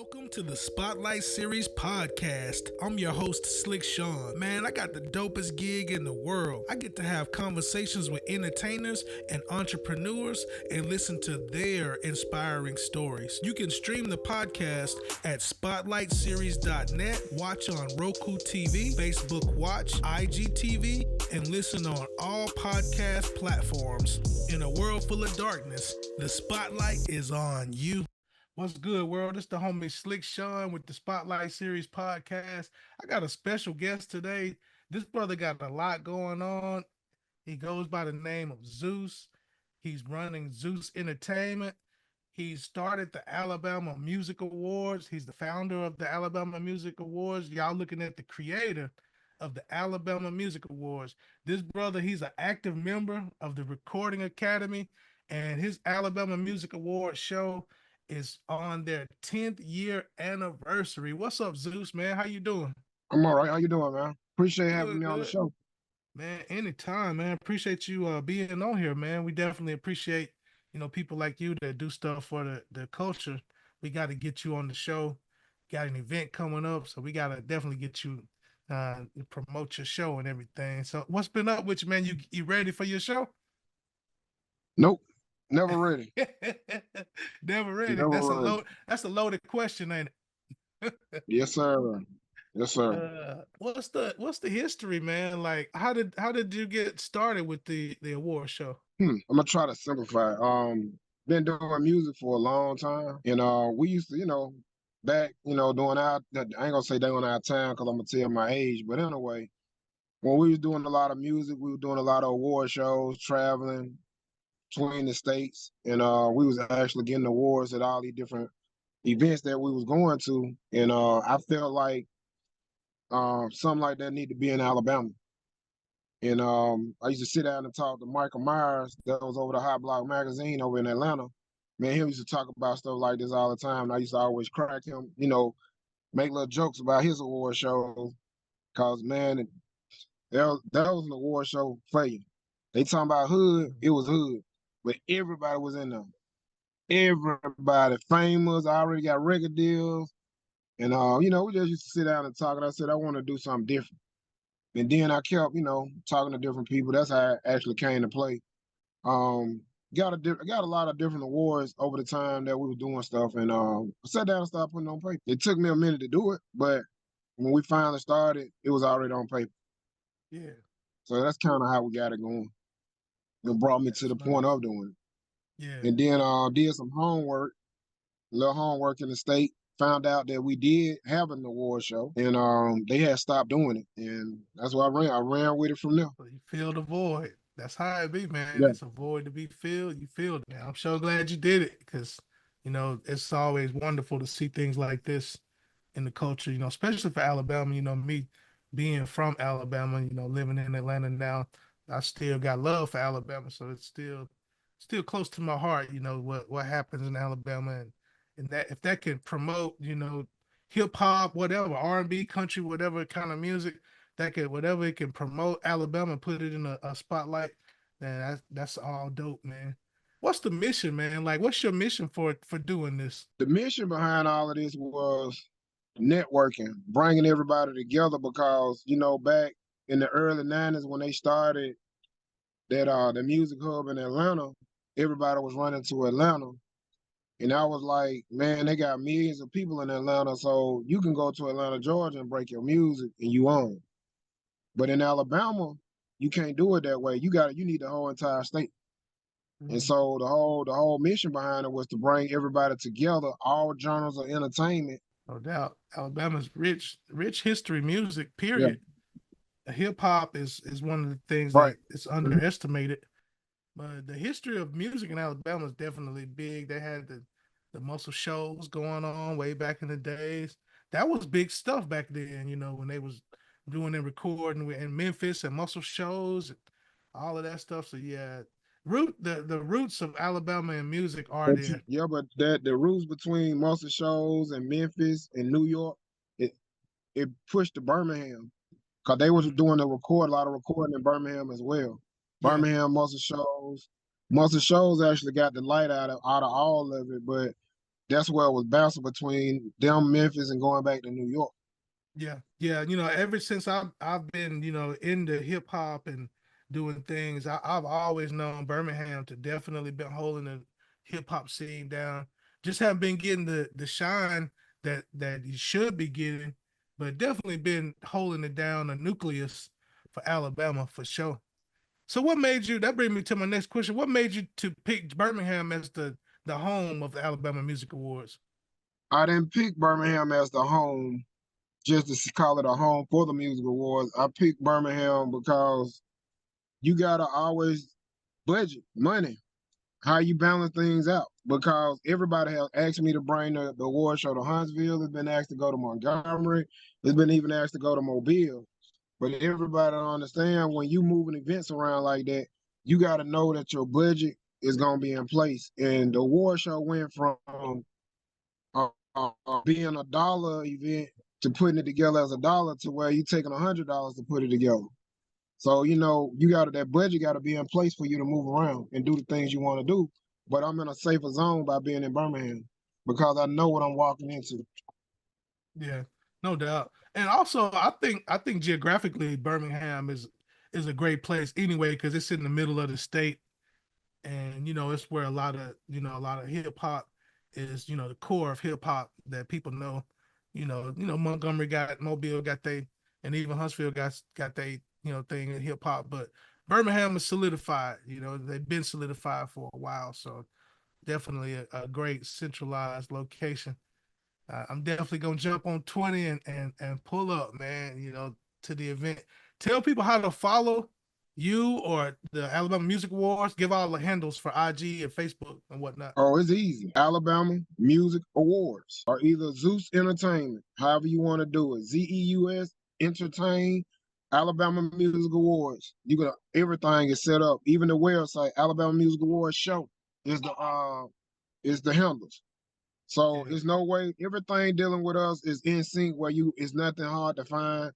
Welcome to the Spotlight Series podcast. I'm your host, Slick Shawn. Man, I got the dopest gig in the world. I get to have conversations with entertainers and entrepreneurs and listen to their inspiring stories. You can stream the podcast at spotlightseries.net, watch on Roku TV, Facebook Watch, IGTV, and listen on all podcast platforms. In a world full of darkness, the spotlight is on you. What's good, world? It's the homie Slick Shawn with the Spotlight Series podcast. I got a special guest today. This brother got a lot going on. He goes by the name of Zeus. He's running Zeus Entertainment. He started the Alabama Music Awards. He's the founder of the Alabama Music Awards. Y'all looking at the creator of the Alabama Music Awards. This brother, he's an active member of the Recording Academy, and his Alabama Music Awards show is on their 10th year anniversary. What's up, Zeus, man? How you doing? I'm all right. How you doing, man? Appreciate having me Good. on the show. Man, anytime, man. Appreciate you being on here, man. We definitely appreciate, people like you that do stuff for the culture. We got to get you on the show. Got an event coming up, so we got to definitely get you promote your show and everything. So what's been up with you, man? You ready for your show? Nope. Never ready. Never ready. Never ready. That's a loaded question, ain't it? Yes, sir. Yes, sir. What's the history, man? Like, how did you get started with the award show? I'm gonna try to simplify. Been doing music for a long time, and we used to, back, doing our. I ain't gonna say doing our time because I'm gonna tell my age, but anyway, when we was doing a lot of music, we were doing a lot of award shows, traveling between the states, and we was actually getting awards at all these different events that we was going to, and I felt like something like that need to be in Alabama. And I used to sit down and talk to Michael Myers, that was over the Hot Block magazine over in Atlanta. Man, he used to talk about stuff like this all the time, and I used to always crack him, make little jokes about his award shows, cause man, that was an award show for you. They talking about hood, it was hood, but everybody was in there. Everybody famous, I already got record deals. And, we just used to sit down and talk. And I said, I want to do something different. And then I kept, talking to different people. That's how it actually came to play. Got a lot of different awards over the time that we were doing stuff. And I sat down and started putting it on paper. It took me a minute to do it, but when we finally started, it was already on paper. Yeah. So that's kind of how we got it going. It brought me to the point of doing it. Yeah. And then did some homework, a little homework in the state. Found out that we did have an award show, and they had stopped doing it, and that's why I ran with it from there. So you filled the void. That's how it be, man. Yeah. It's a void to be filled. You filled it. I'm so glad you did it because, it's always wonderful to see things like this in the culture, especially for Alabama. Me being from Alabama, living in Atlanta now, I still got love for Alabama. So it's still close to my heart, what happens in Alabama, and that if that can promote, hip hop, whatever, R&B, country, whatever kind of music, whatever it can promote Alabama, put it in a spotlight, then that's all dope, man. What's the mission, man? Like, what's your mission for doing this? The mission behind all of this was networking, bringing everybody together because, back in the early 90s when they started that the music hub in Atlanta, everybody was running to Atlanta. And I was like, man, they got millions of people in Atlanta, so you can go to Atlanta, Georgia and break your music and you own. But in Alabama, you can't do it that way. You need the whole entire state. Mm-hmm. And so the whole mission behind it was to bring everybody together, all genres of entertainment. No doubt. Alabama's rich history, music, period. Yeah. Hip hop is one of the things that is underestimated. But the history of music in Alabama is definitely big. They had the muscle shows going on way back in the days. That was big stuff back then, when they was doing and recording in Memphis and muscle shows and all of that stuff. So yeah, the roots of Alabama and music are there. Yeah, but the roots between muscle shows and Memphis and New York, it pushed to Birmingham because they was doing a lot of recording in Birmingham as well. Birmingham muscle shows actually got the light out of all of it, but that's where it was bouncing between them, Memphis, and going back to New York. Yeah, yeah. Ever since I've been into hip hop and doing things, I've always known Birmingham to definitely been holding the hip hop scene down. Just haven't been getting the shine that you should be getting, but definitely been holding it down, a nucleus for Alabama for sure. So what made you? That brings me to my next question. What made you to pick Birmingham as the home of the Alabama Music Awards? I didn't pick Birmingham as the home just to call it a home for the music awards. I picked Birmingham because you gotta always budget money. How you balance things out? Because everybody has asked me to bring the award show to Huntsville. It's been asked to go to Montgomery. It's been even asked to go to Mobile. But everybody don't understand when you moving events around like that, you got to know that your budget is gonna be in place. And the award show went from being a dollar event to putting it together as a dollar to where you taking $100 to put it together. So you got to that budget got to be in place for you to move around and do the things you want to do. But I'm in a safer zone by being in Birmingham because I know what I'm walking into. Yeah, no doubt. And also, I think geographically, Birmingham is a great place anyway because it's in the middle of the state, and it's where a lot of hip hop is. The core of hip hop that people know. Montgomery got Mobile got they, and even Huntsville got they thing in hip hop, but Birmingham is solidified. They've been solidified for a while, so definitely a great centralized location. I'm definitely gonna jump on 20 and pull up, man. To the event. Tell people how to follow you or the Alabama Music Awards. Give all the handles for IG and Facebook and whatnot. Oh, it's easy. Alabama Music Awards or either Zeus Entertainment, however you want to do it. ZEUS Entertain, Alabama Music Awards. Everything is set up. Even the website, Alabama Music Awards Show is the handles. So Yeah. it's no way everything dealing with us is in sync where it's nothing hard to find.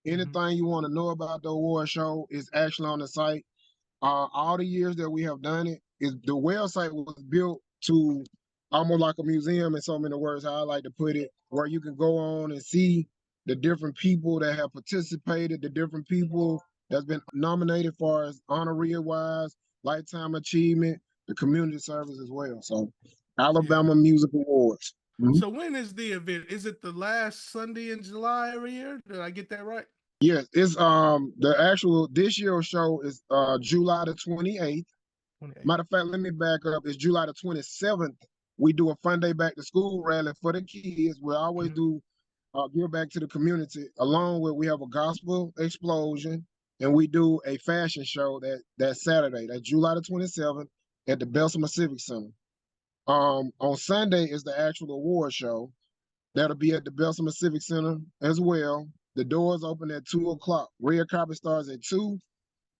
Mm-hmm. Anything you want to know about the award show is actually on the site. All the years that we have done it, is the website was built to almost like a museum in so many words, how I like to put it, where you can go on and see the different people that have participated, the different people that's been nominated for as honorary wise, lifetime achievement, the community service as well. So Yeah. Alabama Music Awards. Mhm. So when is the event? Is it the last Sunday in July every year? Did I get that right? Yes, it's the actual this year's show is July the 28th. 28th. Matter of fact, let me back up. It's July the 27th. We do a fun day back to school rally for the kids. We always Mm-hmm. do give back to the community. Along with we have a gospel explosion and we do a fashion show that Saturday, that July the 27th at the Bessemer Civic Center. On Sunday is the actual award show. That'll be at the Bessemer Civic Center as well. The doors open at 2 o'clock. Red carpet starts at 2.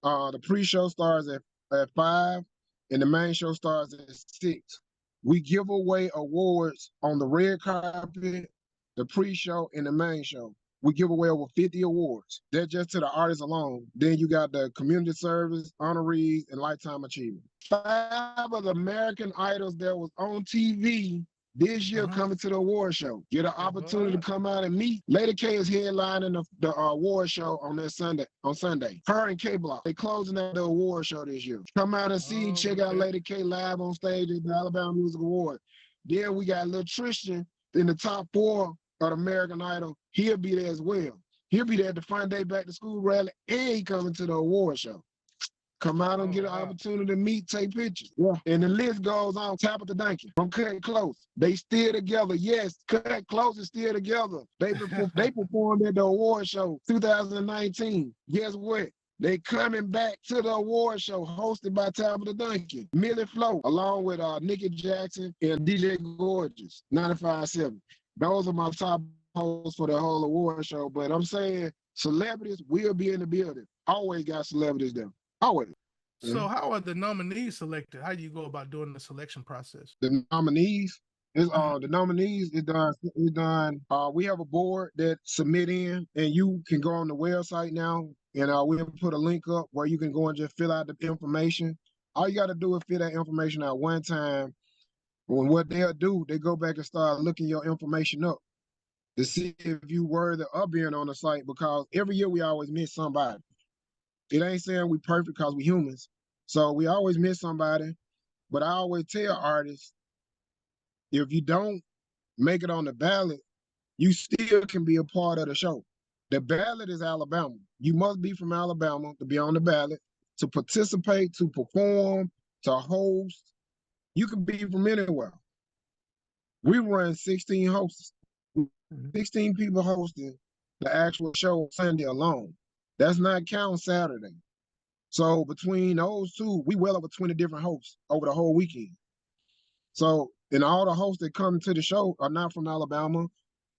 The pre-show starts at 5, and the main show starts at 6. We give away awards on the red carpet, the pre-show, and the main show. We give away over 50 awards. That's just to the artists alone. Then you got the community service, honorees, and lifetime achievement. 5 of the American Idols that was on TV this year Uh-huh. coming to the award show. Get an opportunity to What? come out and meet. Lady K is headlining the award show on Sunday. Her and K Block. They closing out the award show this year. Come out and see, Oh, check out okay. Lady K live on stage at the Alabama Music Award. Then we got Lil Tristan in the top 4 of the American Idol. He'll be there as well. He'll be there at the fun day back to school rally, and he coming to the award show. Come out and Oh, get an wow. opportunity to meet, take pictures. Yeah. And the list goes on. Tabitha Duncan from Cut Close. They still together. Yes, Cut Close is still together. They performed at the award show 2019. Guess what? They coming back to the award show hosted by Tabitha Duncan, Millie Flo, along with Nikki Jackson and DJ Gorgeous, 95.7. Those are my top hosts for the whole award show. But I'm saying celebrities will be in the building. Always got celebrities there. Always. So how are the nominees selected? How do you go about doing the selection process? The nominees is Mhm. the nominees is done. We have a board that submit in, and you can go on the website now, and we'll put a link up where you can go and just fill out the information. All you got to do is fill that information out one time. When what they'll do, they go back and start looking your information up to see if you worthy of being on the site, because every year we always miss somebody. It ain't saying we perfect because we humans. So we always miss somebody. But I always tell artists, if you don't make it on the ballot, you still can be a part of the show. The ballot is Alabama. You must be from Alabama to be on the ballot, to participate, to perform, to host. You can be from anywhere. We run 16 hosts, Mhm. 16 people hosting the actual show Sunday alone. That's not counting Saturday. So between those two, we well over 20 different hosts over the whole weekend. So, and all the hosts that come to the show are not from Alabama.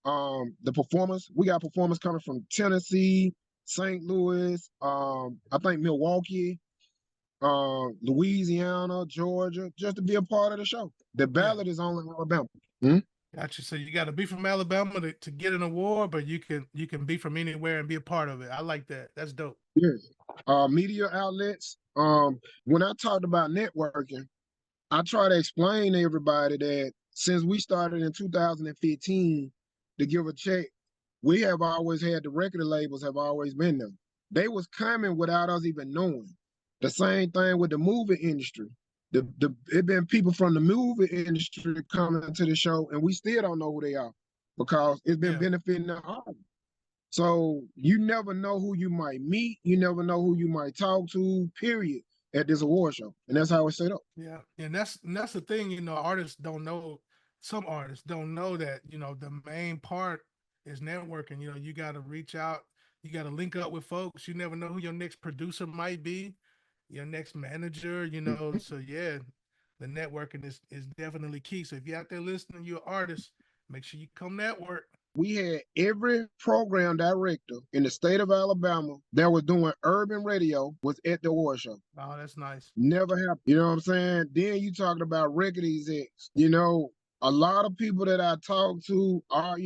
The performers, we got performers coming from Tennessee, St. Louis, I think Milwaukee, Louisiana, Georgia, just to be a part of the show. The Yeah. ballot is only Alabama. Hmm? Gotcha. So you got to be from Alabama to get an award, but you can be from anywhere and be a part of it. I like that. That's dope. Yes. Media outlets. When I talked about networking, I try to explain to everybody that since we started in 2015 to give a check, we have always had the record labels have always been there. They was coming without us even knowing. The same thing with the movie industry. It been people from the movie industry coming to the show, and we still don't know who they are because it's been Yeah. benefiting the artist. So you never know who you might meet. You never know who you might talk to, period, at this award show. And that's how it's set up. Yeah. And that's the thing, artists don't know, some artists don't know that, the main part is networking. You got to reach out, you got to link up with folks. You never know who your next producer might be, your next manager, so yeah, the networking is definitely key. So if you're out there listening, you're an artist, make sure you come network. We had every program director in the state of Alabama that was doing urban radio was at the award show. Oh, that's nice. Never happened. You know what I'm saying? Then you talking about record execs. A lot of people that I talk to are,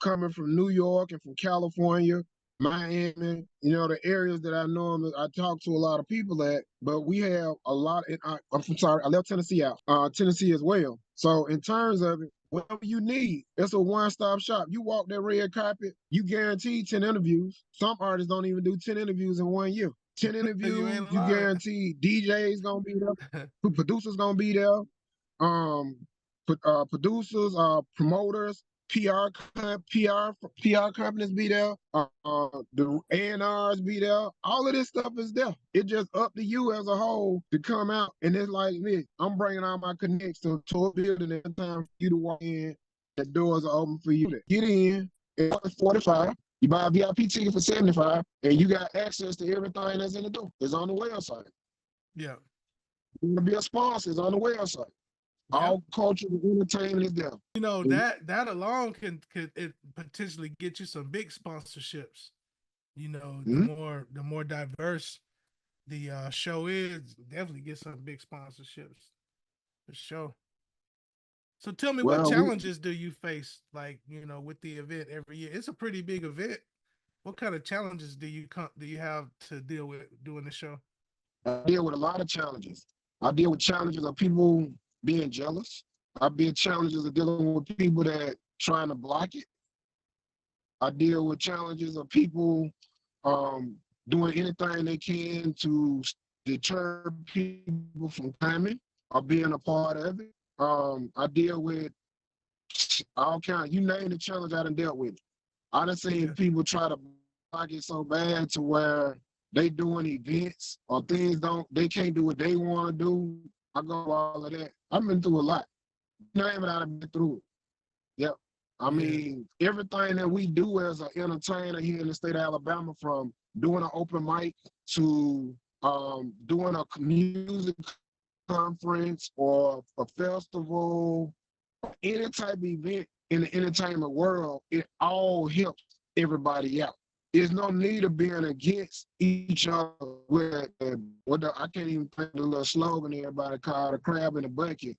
coming from New York and from California, Miami, the areas that I know I talk to a lot of people at, but we have a lot, I'm sorry, I left Tennessee out, Tennessee as well. So in terms of it, whatever you need, it's a one-stop shop. You walk that red carpet, you guarantee 10 interviews. Some artists don't even do 10 interviews in 1 year. 10 You interviews, ain't you lying. guarantee DJ's gonna be there, producers gonna be there, um, producers, promoters, PR companies be there, the A&Rs be there. All of this stuff is there. It's just up to you as a whole to come out. And it's like me, I'm bringing all my connects to a building every time for you to walk in. The doors are open for you to get in. It's 45. You buy a VIP ticket for 75, and you got access to everything that's in the door. It's on the website. Yeah. You want to be a sponsor, it's on the website. Yeah. All culture and entertainment is there. That alone could it potentially get you some big sponsorships. Mm-hmm. The more diverse the show is, definitely get some big sponsorships for sure. So tell me, what Well, challenges do you face, like, with the event every year? It's a pretty big event. What kind of challenges do you have to deal with doing the show? I deal with a lot of challenges. I deal with challenges of people being jealous. I deal challenges of dealing with people that trying to block it. I deal with challenges of people um, doing anything they can to deter people from coming or being a part of it. I deal with all kinds. You name the challenge, I done dealt with. I done seen Yeah. people try to block it so bad to where they doing events or things they can't do what they want to do. I go all of that. I've been through a lot. Name it, I've been through it. Yep. I Yeah. mean, everything that we do as an entertainer here in the state of Alabama, from doing an open mic to doing a music conference or a festival, any type of event in the entertainment world, it all helps everybody out. There's no need of being against each other I can't even think of the little slogan everybody called a crab in a bucket.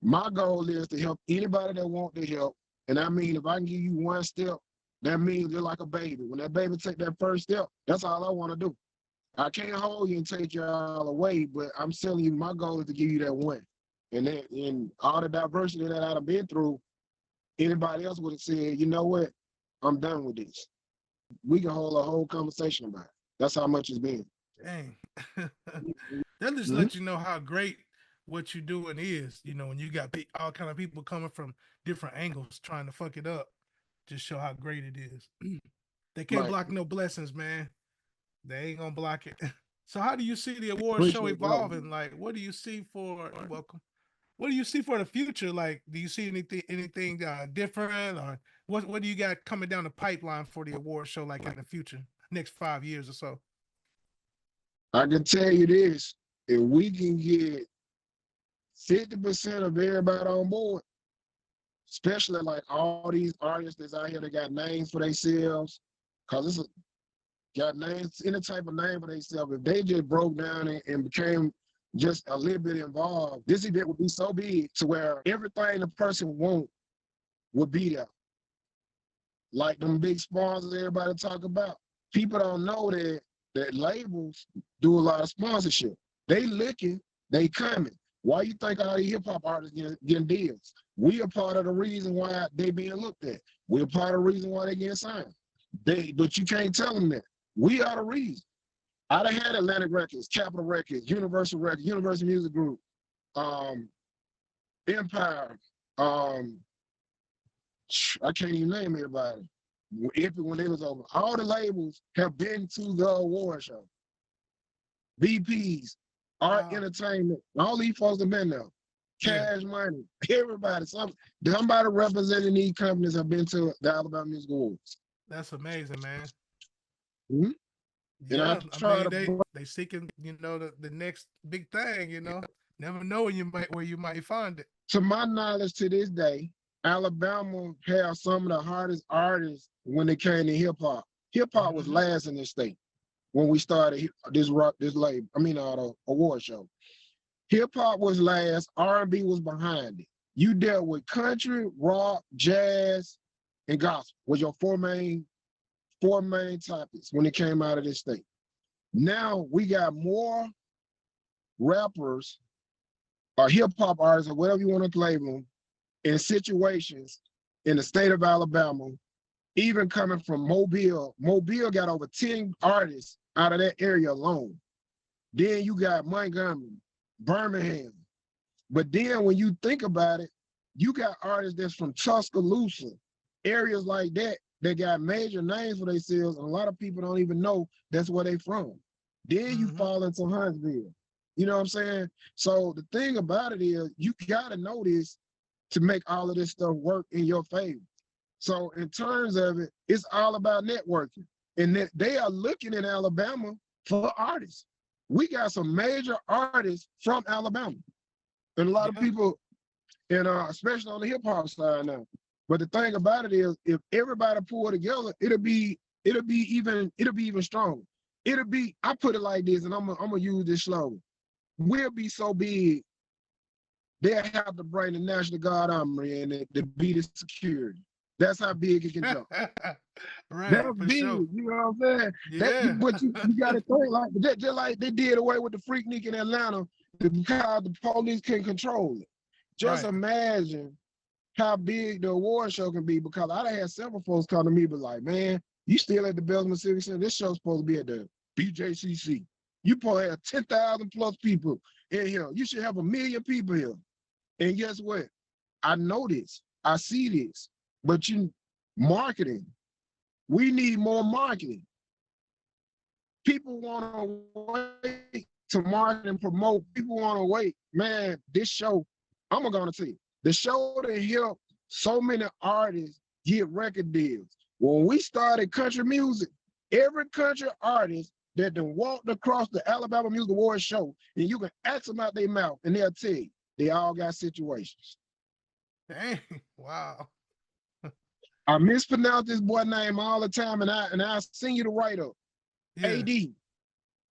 My goal is to help anybody that want to help. And I mean, if I can give you one step, that means you're like a baby. When that baby take that first step, that's all I want to do. I can't hold you and take you all away, but I'm telling you, my goal is to give you that one. And then in all the diversity that I've been through, anybody else would have said, you know what, I'm done with this. We can hold a whole conversation about it. That's how much it's been. Dang. That just Mm-hmm. lets you know how great what you're doing is. You know, when you got all kind of people coming from different angles trying to fuck it up, just show how great it is. They can't Like, block no blessings, man. They ain't gonna block it. So how do you see the award show appreciate that. evolving? Like, what do you see for? You're welcome. What do you see for the future? Like, do you see anything different, or what do you got coming down the pipeline for the award show? Like in the future, next 5 years or so. I can tell you this, if we can get 50% of everybody on board, especially like all these artists that's out here that got names for themselves, because it's got names, any type of name for themselves, if they just broke down and became just a little bit involved, this event would be so big to where everything the person wants would be there. Like them big sponsors everybody talk about. People don't know that labels do a lot of sponsorship. They looking, they coming. Why you think all these hip hop artists getting deals? We are part of the reason why they being looked at. We're part of the reason why they getting signed. But you can't tell them that. We are the reason. I done had Atlantic Records, Capitol Records, Universal Records, Universal Music Group, Empire, I can't even name everybody. If when they was over, all the labels have been to the award show. VPs, Art Wow, Entertainment, all these folks have been there. yeah, Cash Money, everybody. Somebody representing these companies have been to the Alabama Music Awards. that's amazing, man. Mhm. And I Yeah, I try mean to, they seeking the next big thing. Never know where you might find it. to my knowledge, to this day, Alabama has some of the hardest artists when it came to hip hop. Hip hop was Mm-hmm. last in this state when we started this label. The award show. Hip hop was last. R&B was behind it. You dealt with country, rock, jazz, and gospel was your four main topics when it came out of this state. Now we got more rappers or hip hop artists or whatever you want to label them in situations in the state of Alabama, even coming from Mobile. Mobile got over 10 artists out of that area alone. Then you got Montgomery, Birmingham. But then when you think about it, you got artists that's from Tuscaloosa, areas like that got major names for themselves, and a lot of people don't even know that's where they from. Then you Mm-hmm. fall into Huntsville. You know what I'm saying? So the thing about it is you gotta know this to make all of this stuff work in your favor. So in terms of it, it's all about networking. And that they are looking in Alabama for artists. We got some major artists from Alabama. And a lot of Yeah. people, and especially on the hip hop side now. But the thing about it is, if everybody pull together, it'll be even stronger. I put it like this, and I'm gonna use this slogan. We'll be so big, they'll have to bring the National Guard Armory in to be the security. That's how big it can jump. Right, That's for big, sure. you know what I'm saying? Yeah. But you got to think like that, just like they did away with the Freaknik in Atlanta because the police can control it. Just Right. imagine how big the award show can be, because I done had several folks come to me but like, man, you still at the Belgium Civic Center. This show's supposed to be at the BJCC. You probably have 10,000 plus people in here. You should have 1 million people here. And guess what? I know this. I see this. But marketing. We need more marketing. People want to wait to market and promote. People want to wait. Man, this show, I'm going to tell you, the show that helped so many artists get record deals. When we started country music, every country artist that done walked across the Alabama Music Awards show, and you can ask them out their mouth, and they'll tell you, they all got situations. Dang. Wow. I mispronounce this boy name all the time, and I send you the write-up. Yeah. AD.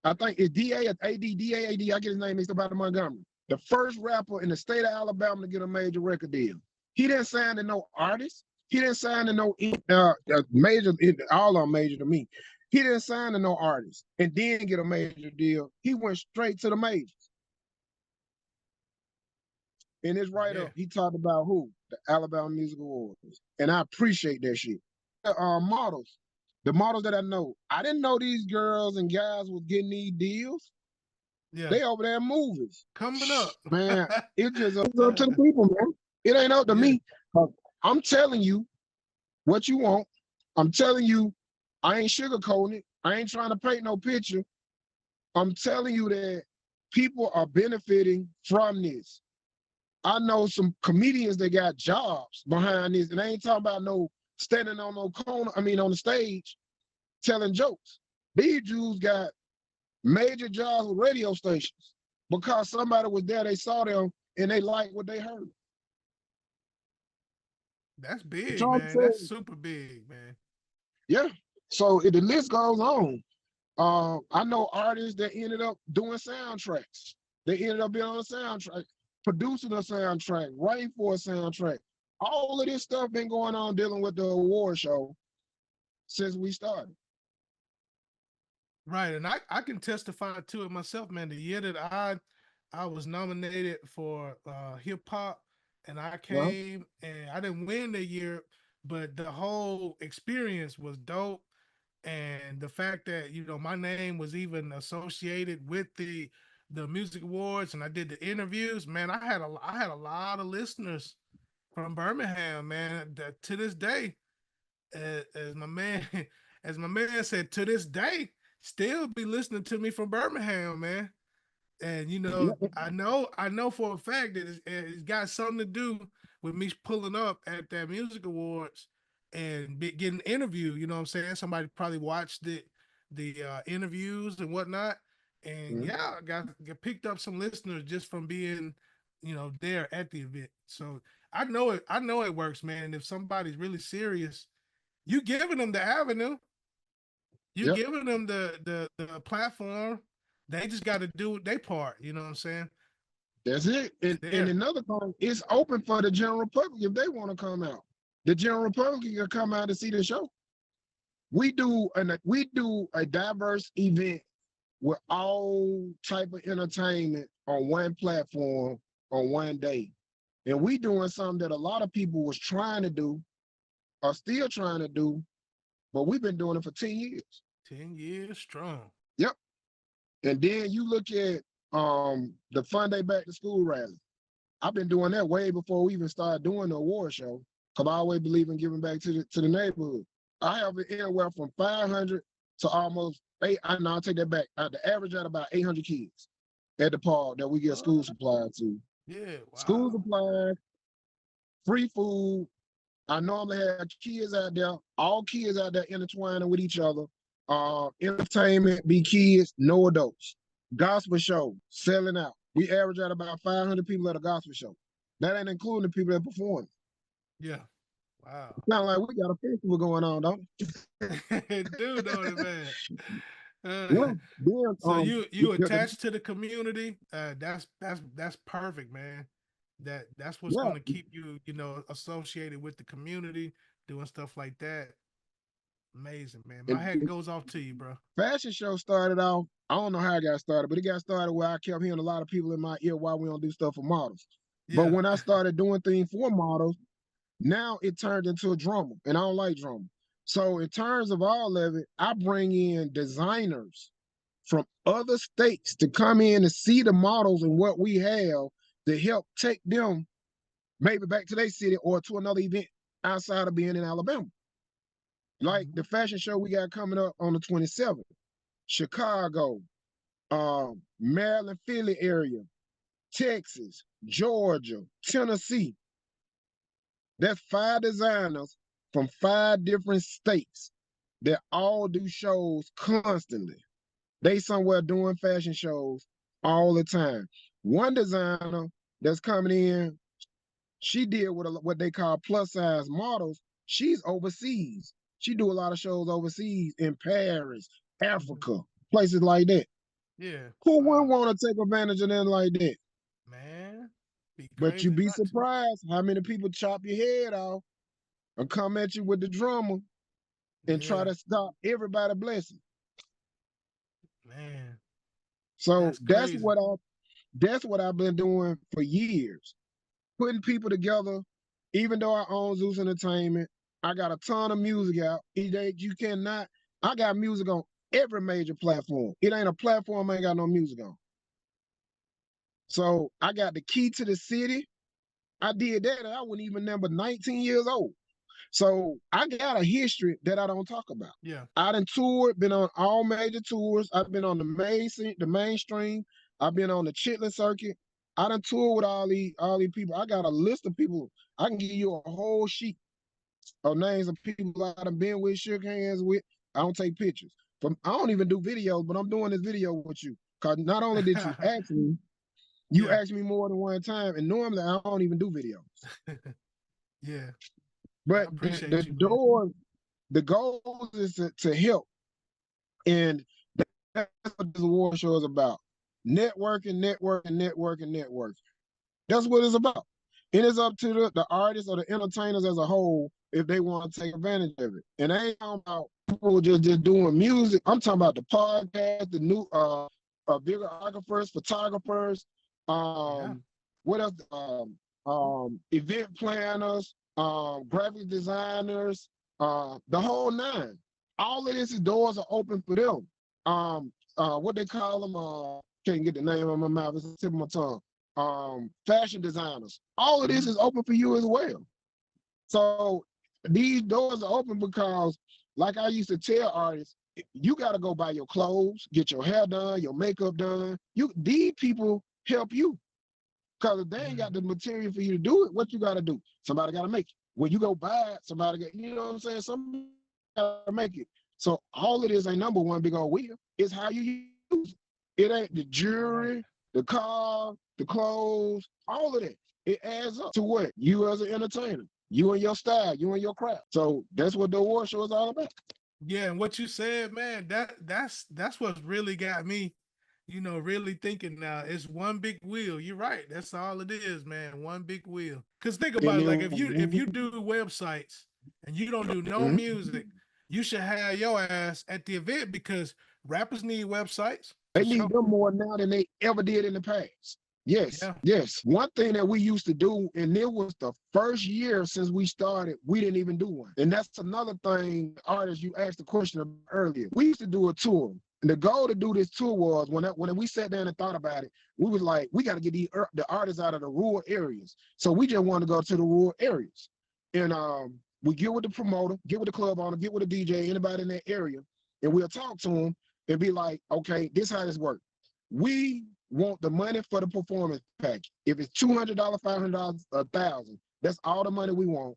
I think it's DA or AD, DAAD. I get his name mixed up out of Montgomery. The first rapper in the state of Alabama to get a major record deal. He didn't sign to no artist. He didn't sign to no major, all of them major to me. He didn't sign to no artist and then get a major deal. He went straight to the majors. In his write Yeah. up, he talked about who? The Alabama Music Awards. And I appreciate that shit. Models, the models that I know, I didn't know these girls and guys was getting these deals. Yeah. They over there in movies. Coming up. Man, it just it's up to the people, man. It ain't up to Yeah. me. I'm telling you what you want. I'm telling you, I ain't sugarcoating it. I ain't trying to paint no picture. I'm telling you that people are benefiting from this. I know some comedians that got jobs behind this, and I ain't talking about no standing on no corner, on the stage telling jokes. These Jews got major jobs with radio stations because somebody was there, they saw them, and they liked what they heard. That's That's big, all I'm man. That's saying. super big, man. Yeah. So the list goes on. I know artists that ended up doing soundtracks. They ended up being on a soundtrack, producing a soundtrack, writing for a soundtrack. All of this stuff been going on dealing with the award show since we started. Right. And I can testify to it myself, man. The year that I was nominated for hip hop and I Yeah, came and I didn't win the year, but the whole experience was dope. And the fact that, my name was even associated with the music awards and I did the interviews, man, I had a lot of listeners from Birmingham, man, that to this day, as my man as my man said, to this day still be listening to me from Birmingham, man. And yeah, I know for a fact that it's got something to do with me pulling up at that music awards and getting interviewed. You know what I'm saying? Somebody probably watched the interviews and whatnot, and mhm, yeah, got picked up some listeners just from being there at the event. So I know it. I know it works, man. And if somebody's really serious, you giving them the avenue, you yep. giving them the platform. They just got to do their part. You know what I'm saying? That's it. It's And there. another thing, it's open for the general public if they want to come out. The general public can come out and see the show. We do a diverse event with all type of entertainment on one platform on one day. And we doing something that a lot of people was trying to do, are still trying to do, but we've been doing it for 10 years. 10 years strong. Yep. And then you look at the Fun Day Back to School rally. I've been doing that way before we even started doing the award show, because I always believe in giving back to the neighborhood. I have it anywhere from 500 to almost eight. I know I'll take that back. The average at about 800 kids at the park that we get school Oh, supplies to. yeah. School Wow. supplies, free food. I normally have kids out there, all kids out there intertwining with each other. Entertainment, be kids, no adults. Gospel show, selling out. We average out about 500 people at a gospel show. That ain't including the people that perform. Yeah. Wow. Sound like we got a festival going on, don't Dude, know it, man. we? Yeah. Uh, Then so you the, attached to the community. That's perfect, man. That's what's yeah, gonna keep you, associated with the community, doing stuff like that. Amazing, man. My and hat goes off to you, bro. fashion show started off. I don't know how it got started, but it got started where I kept hearing a lot of people in my ear why we don't do stuff for models. But Yeah. when I started doing things for models, now it turned into a drama, and I don't like drama. So in terms of all of it, I bring in designers from other states to come in and see the models and what we have to help take them maybe back to their city or to another event outside of being in Alabama. Like the Mhm. fashion show we got coming up on the 27th, Chicago, Maryland, Philly area, Texas, Georgia, Tennessee. That's 5 designers from 5 different states that all do shows constantly. They somewhere doing fashion shows all the time. One designer that's coming in, she did what they call plus size models. She's overseas. She do a lot of shows overseas in Paris, Mhm. Africa, places like that. Yeah. Who wouldn't Wow. want to take advantage of them like that? Man. Be But you'd crazy be not to. surprised how many people chop your head off and come at you with the drama and try Yeah. to stop everybody blessing. Man. So That's crazy. that's what I've been doing for years. putting people together. Even though I own Zeus Entertainment, I got a ton of music out. You cannot. I got music on every major platform. It ain't a platform I ain't got no music on. So I got the key to the city. I did that, and I wasn't even number 19 years old. So I got a history that I don't talk about. Yeah. I done toured, been on all major tours. I've been on the mainstream. I've been on the Chitlin circuit. I done toured with all these people. I got a list of people. I can give you a whole sheet of names of people I done been with, shook hands with. I don't take pictures. I don't even do videos, but I'm doing this video with you. Cause not only did you ask me, you Yeah. asked me more than one time, and normally I don't even do videos. Yeah. I But appreciate you, man. the goal is to help, and that's what this award show is about. Networking, networking, networking, networking. That's what it's about. And it's up to the artists or the entertainers as a whole if they want to take advantage of it. And I ain't talking about people just doing music. I'm talking about the podcast, the new videographers, photographers, Yeah. what else? Event planners, graphic designers, the whole nine. All of this doors are open for them. What they call them? Can't get the name of my mouth. It's the tip of my tongue. Fashion designers. All of this is open for you as well. So these doors are open because, like I used to tell artists, you got to go buy your clothes, get your hair done, your makeup done. These people help you because if they ain't got the material for you to do it, what you got to do? Somebody got to make it. When you go buy it, somebody got, you know what I'm saying? Somebody got to make it. So all of this ain't number one big old wheel. It's how you use it. It ain't the jewelry, the car, the clothes, all of that. It adds up to what? You as an entertainer, you and your style, you and your craft. So that's what the award show is all about. Yeah, and what you said, man, that's what's really got me, really thinking now. It's one big wheel. You're right. That's all it is, man. One big wheel. Cause think about And it, like if you then, do websites and you don't do no mhm, music, you should have your ass at the event because rappers need websites for they need sure. them more now than they ever did in the past. Yes, Yeah. yes. One thing that we used to do, and it was the first year since we started, we didn't even do one. And that's another thing, artists, you asked the question about earlier. We used to do a tour. And the goal to do this tour was when we sat down and thought about it, we was like, we got to get the artists out of the rural areas. So we just wanted to go to the rural areas. And we get with the promoter, get with the club owner, get with the DJ, anybody in that area, and we'll talk to them and be like, okay, this is how this works. We want the money for the performance package. If it's $200, $500, $1,000, that's all the money we want.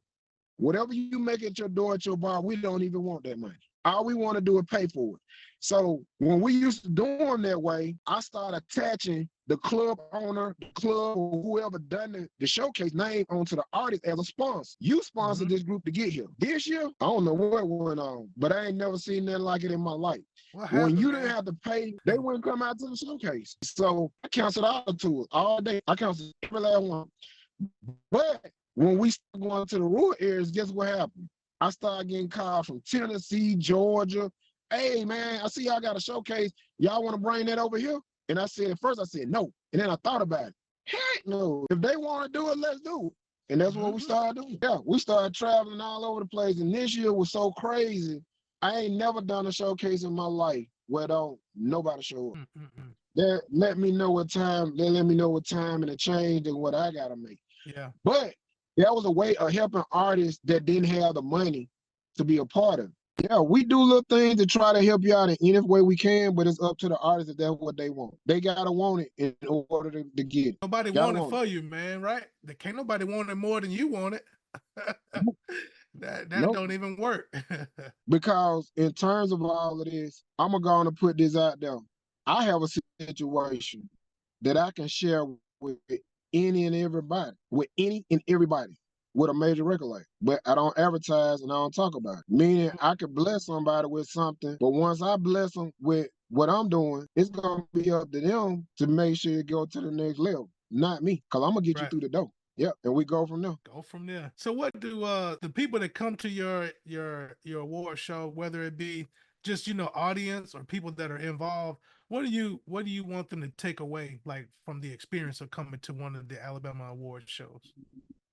Whatever you make at your door at your bar, we don't even want that money. All we want to do is pay for it. So when we used to do them that way, I started attaching the club owner, the club, or whoever done the showcase name onto the artist as a sponsor. You sponsored this group to get here. This year, I don't know what went on, but I ain't never seen nothing like it in my life. What When happened, you didn't man? have to pay, they wouldn't come out to the showcase. So I canceled all the tours all day. I canceled every last one. But when we started going to the rural areas, guess what happened? I started getting calls from Tennessee, Georgia. Hey, man, I see y'all got a showcase. Y'all want to bring that over here? And I said, at first I said no. And then I thought about it. Heck no. If they want to do it, let's do it. And that's what we started doing. Yeah, we started traveling all over the place. And this year was so crazy. I ain't never done a showcase in my life where don't nobody show up. They let me know what time and the change and what I gotta make. Yeah. But that was a way of helping artists that didn't have the money to be a part of it. Yeah, we do little things to try to help you out in any way we can, but it's up to the artists if that's what they want. They gotta want it in order to get it. Nobody Gotta want it want for you, man, right? There can't nobody want it more than you want it. it. That Nope. don't even work. Because in terms of all of this, I'm gonna put this out there. I have a situation that I can share with any and everybody, with a major record label. But I don't advertise and I don't talk about it. Meaning I could bless somebody with something, but once I bless them with what I'm doing, it's gonna be up to them to make sure it go to the next level, not me, because I'm gonna get you Right. through the door. Yep, and we go from there. Go from there. So what do the people that come to your award show, whether it be just audience or people that are involved, what do you want them to take away, like, from the experience of coming to one of the Alabama Awards shows?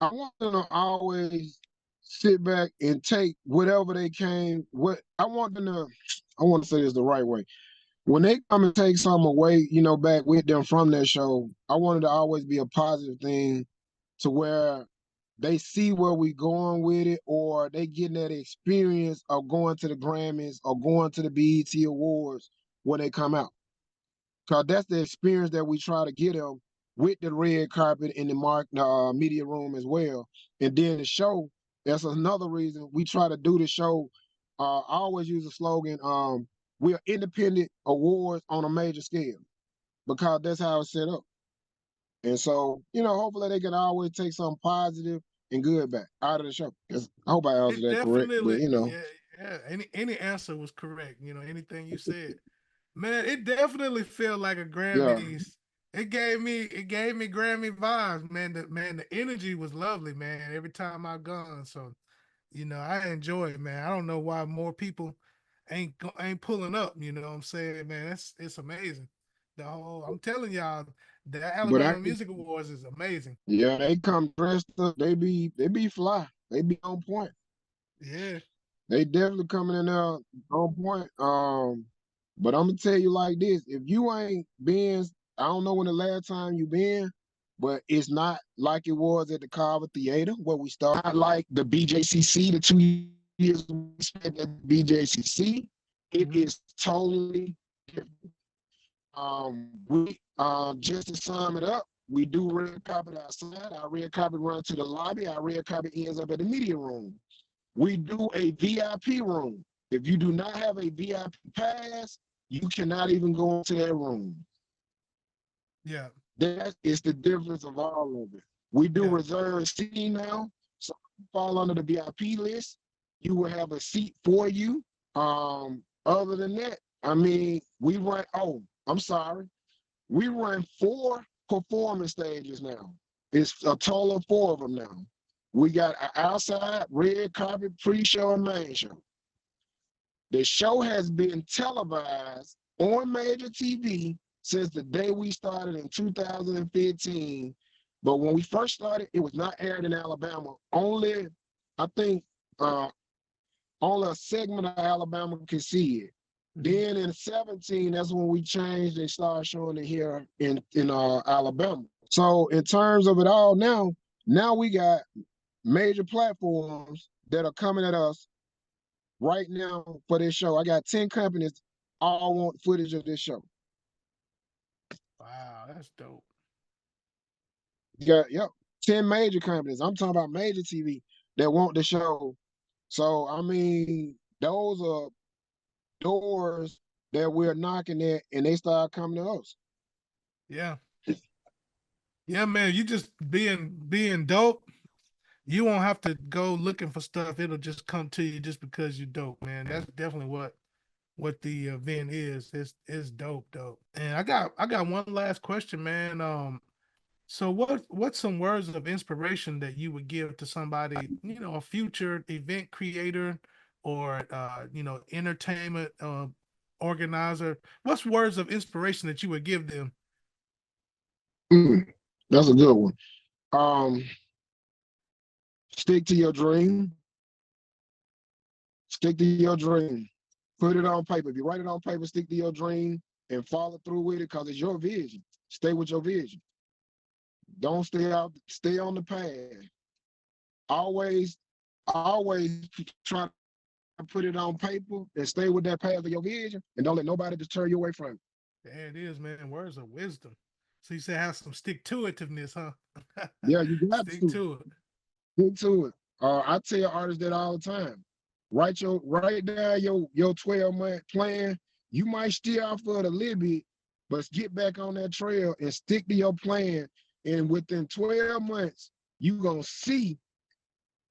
I want them to always sit back and take whatever they came. What I want them to, I want to say this the right way. When they come and take something away, back with them from that show, I want it to always be a positive thing to where they see where we going with it, or they getting that experience of going to the Grammys or going to the BET Awards when they come out. Cause that's the experience that we try to get them with the red carpet in the media room as well. And then the show, that's another reason we try to do the show. I always use a slogan, we're independent awards on a major scale because that's how it's set up. And so, hopefully they can always take something positive and good back out of the show. I hope I answered It that correct, but definitely, yeah, yeah. Any answer was correct. Anything you said, man. It definitely felt like a yeah. Grammys. It gave me Grammy vibes, man. The energy was lovely, man. Every time I've gone, so I enjoy it, man. I don't know why more people ain't pulling up. You know what I'm saying, man? It's amazing. I'm telling y'all, the But I Alabama Music Awards is amazing. Yeah, they come dressed up. They be fly. They be on point. Yeah. They definitely coming in there on point. But I'm gonna tell you like this: if you ain't been, I don't know when the last time you been, but it's not like it was at the Carver Theater where we started. Not like the BJCC, the 2 years we spent at BJCC. It is Hmm. totally different. We just to sum it up, we do red carpet outside. Our red carpet runs to the lobby. Our red carpet ends up at the media room. We do a VIP room. If you do not have a VIP pass, you cannot even go into that room. Yeah. That is the difference of all of it. We do Yeah. reserved seating now. So if you fall under the VIP list, you will have a seat for you. Other than that, I mean, we run, oh, I'm sorry. We run 4 performance stages now. It's a total of 4 of them now. We got an outside, red carpet, pre-show, and main show. The show has been televised on major TV since the day we started in 2015. But when we first started, it was not aired in Alabama. Only, I think, uh, only a segment of Alabama could see it. Hmm. Then in 17, that's when we changed and started showing it here in Alabama. So in terms of it all now we got major platforms that are coming at us right now for this show. I got 10 companies all want footage of this show. Wow, that's dope. You got, yep, 10 major companies. I'm talking about major TV that want the show. So I mean, those are doors that we're knocking at and they start coming to us. Yeah. Yeah, man. You just being dope. You won't have to go looking for stuff. It'll just come to you just because you're dope, man. That's definitely what the event is. It's dope, dope. And I got one last question, man. So what's some words of inspiration that you would give to somebody, a future event creator or entertainment organizer? What's words of inspiration that you would give them? Mm, that's a good one. Um, stick to your dream. Stick to your dream. Put it on paper. If you write it on paper, stick to your dream and follow through with it because it's your vision. Stay with your vision. Don't stay out, stay on the path. Always, always try to put it on paper and stay with that path of your vision and don't let nobody deter you away from it. There it is, man. Words of wisdom. So you say have some stick to itiveness, huh? Yeah, you got Stick to to it. get to it. I tell artists that all the time. Write down your 12-month plan. You might steer off for it a little bit, but get back on that trail and stick to your plan. And within 12 months, you gonna see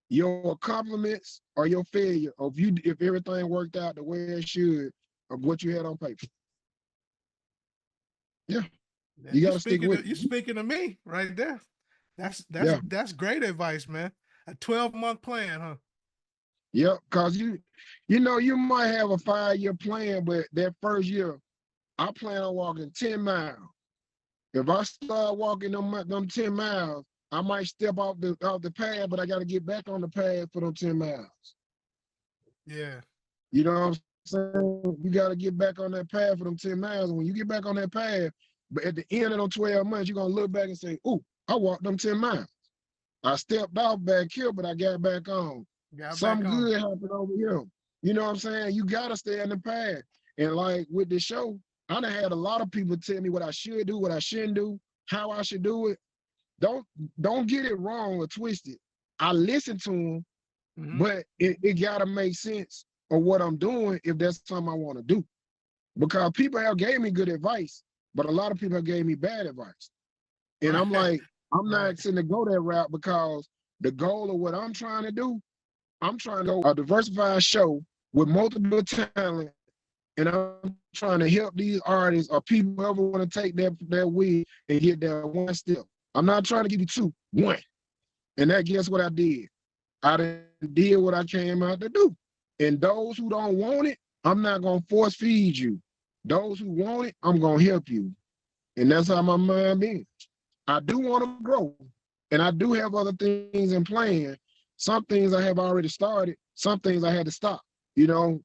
your compliments or your failure of you if everything worked out the way it should of what you had on paper. Yeah, Yeah, you got to stick with you it. speaking to me right there. That's Yeah, that's great advice, man. A 12-month plan, huh? Yep, cause you know, you might have a 5-year plan, but that first year, I plan on walking 10 miles. If I start walking them 10 miles, I might step off the path, but I got to get back on the path for them 10 miles. Yeah. You know what I'm saying? You got to get back on that path for them 10 miles. And when you get back on that path, but at the end of them 12 months, you're going to look back and say, ooh, I walked them 10 miles. I stepped off back here, but I got back on. Got back Something on. good happened over here. You know what I'm saying? You got to stay in the path. And like with the show, I done had a lot of people tell me what I should do, what I shouldn't do, how I should do it. Don't don't get it wrong or twisted. I listen to them, Mm-hmm. but it gotta make sense of what I'm doing if that's something I want to do. Because people have gave me good advice, but a lot of people have gave me bad advice. And I'm Right. like, I'm Right. not sitting to go that route because the goal of what I'm trying to do, I'm trying to go a diversified show with multiple talent, and I'm trying to help these artists or people who ever want to take their wig and get that one step. I'm not trying to give you two, one. And that guess what I did? I did what I came out to do. And those who don't want it, I'm not gonna force feed you. Those who want it, I'm gonna help you. And that's how my mind is. I do want to grow, and I do have other things in plan. Some things I have already started. Some things I had to stop. You know,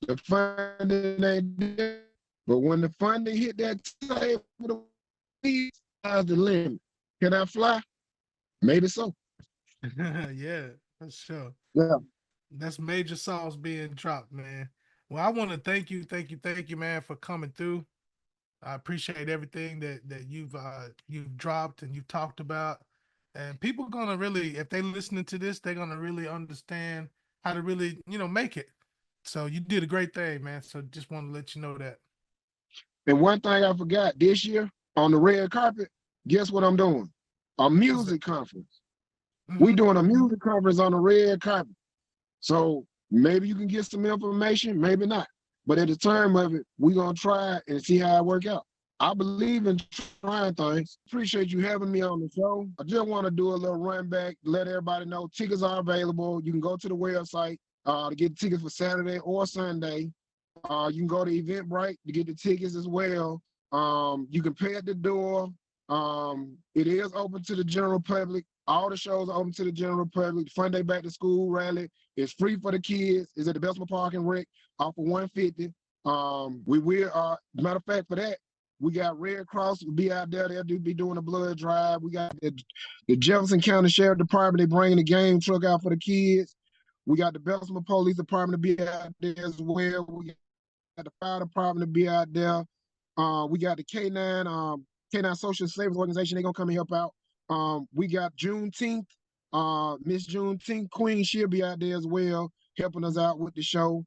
the funding ain't there, but when the funding hit that table, the sky's the limit. Can I fly? Maybe so. Yeah, for sure. Yeah. That's major sauce being dropped, man. Well, I want to thank you, man, for coming through. I appreciate everything that you've dropped and you've talked about. And people gonna really, if they listening to this, they're gonna really understand how to really, make it. So you did a great thing, man. So just want to let you know that. And one thing I forgot this year on the red carpet, guess what I'm doing? A What's that? music conference. We Mm-hmm. doing a music conference on the red carpet. So maybe you can get some information, maybe not. But at the time of it, we're gonna try and see how it work out. I believe in trying things. Appreciate you having me on the show. I just want to do a little run back, let everybody know tickets are available. You can go to the website to get tickets for Saturday or Sunday. You can go to Eventbrite to get the tickets as well. You can pay at the door. It is open to the general public. All the shows are open to the general public. Fun Day Back to School rally is free for the kids. It's at the Bessemer Park and Rec off of 150. We will, matter of fact, for that, we got Red Cross will be out there. They'll be doing a blood drive. We got the Jefferson County Sheriff Department. They bringing the game truck out for the kids. We got the Bessemer Police Department to be out there as well. We got the fire department to be out there. We got the K9 Social Service Organization. They're gonna come and help out. We got Juneteenth. Miss Juneteenth Queen, she'll be out there as well, helping us out with the show.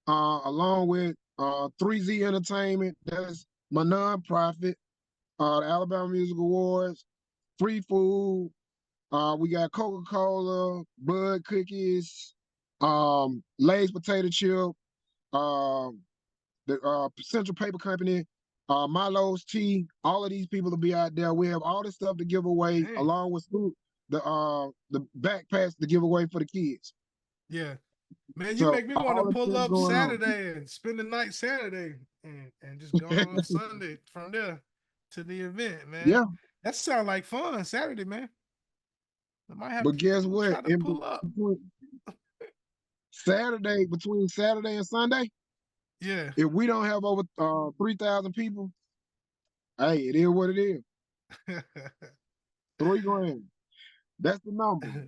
Along with 3Z Entertainment, that's my nonprofit. The Alabama Music Awards, free food. We got Coca-Cola, Bud Cookies, Lay's Potato Chip, um, the Central Paper Company, Milo's Tea. All of these people will be out there. We have all this stuff to give away, Dang. along with food, the backpacks to give away for the kids. Yeah. Man, you So make me want to all this pull stuff up going on. Saturday and spend the night Saturday and just go on Sunday from there to the event, man. Yeah, That sounds like fun Saturday, man. I might have but to guess what? try to In pull up. between Saturday and Sunday, Yeah. if we don't have over 3,000 people, hey, it is what it is. 3 grand. That's the number.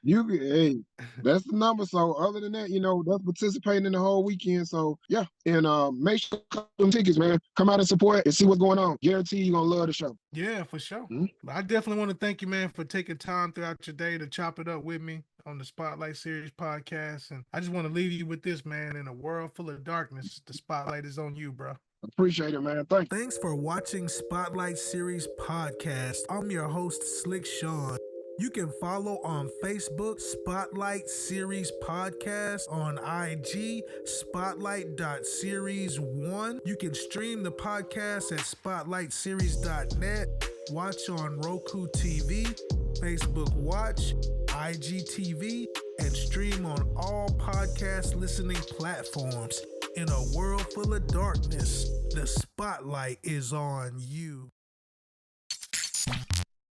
Hey, that's the number. So other than that, that's participating in the whole weekend. So yeah, and make sure to cut them tickets, man. Come out and support and see what's going on. Guarantee you're gonna love the show. Yeah, for sure. Mhm. But I definitely want to thank you, man, for taking time throughout your day to chop it up with me on the Spotlight Series podcast. And I just want to leave you with this, man. In a world full of darkness, the spotlight is on you, bro. Appreciate it, man. Thank you. Thanks for watching Spotlight Series Podcast. I'm your host, Slick Shawn. You can follow on Facebook, Spotlight Series Podcast, on IG, spotlight.series1. You can stream the podcast at spotlightseries.net, watch on Roku TV, Facebook Watch, IGTV, and stream on all podcast listening platforms. In a world full of darkness, the spotlight is on you.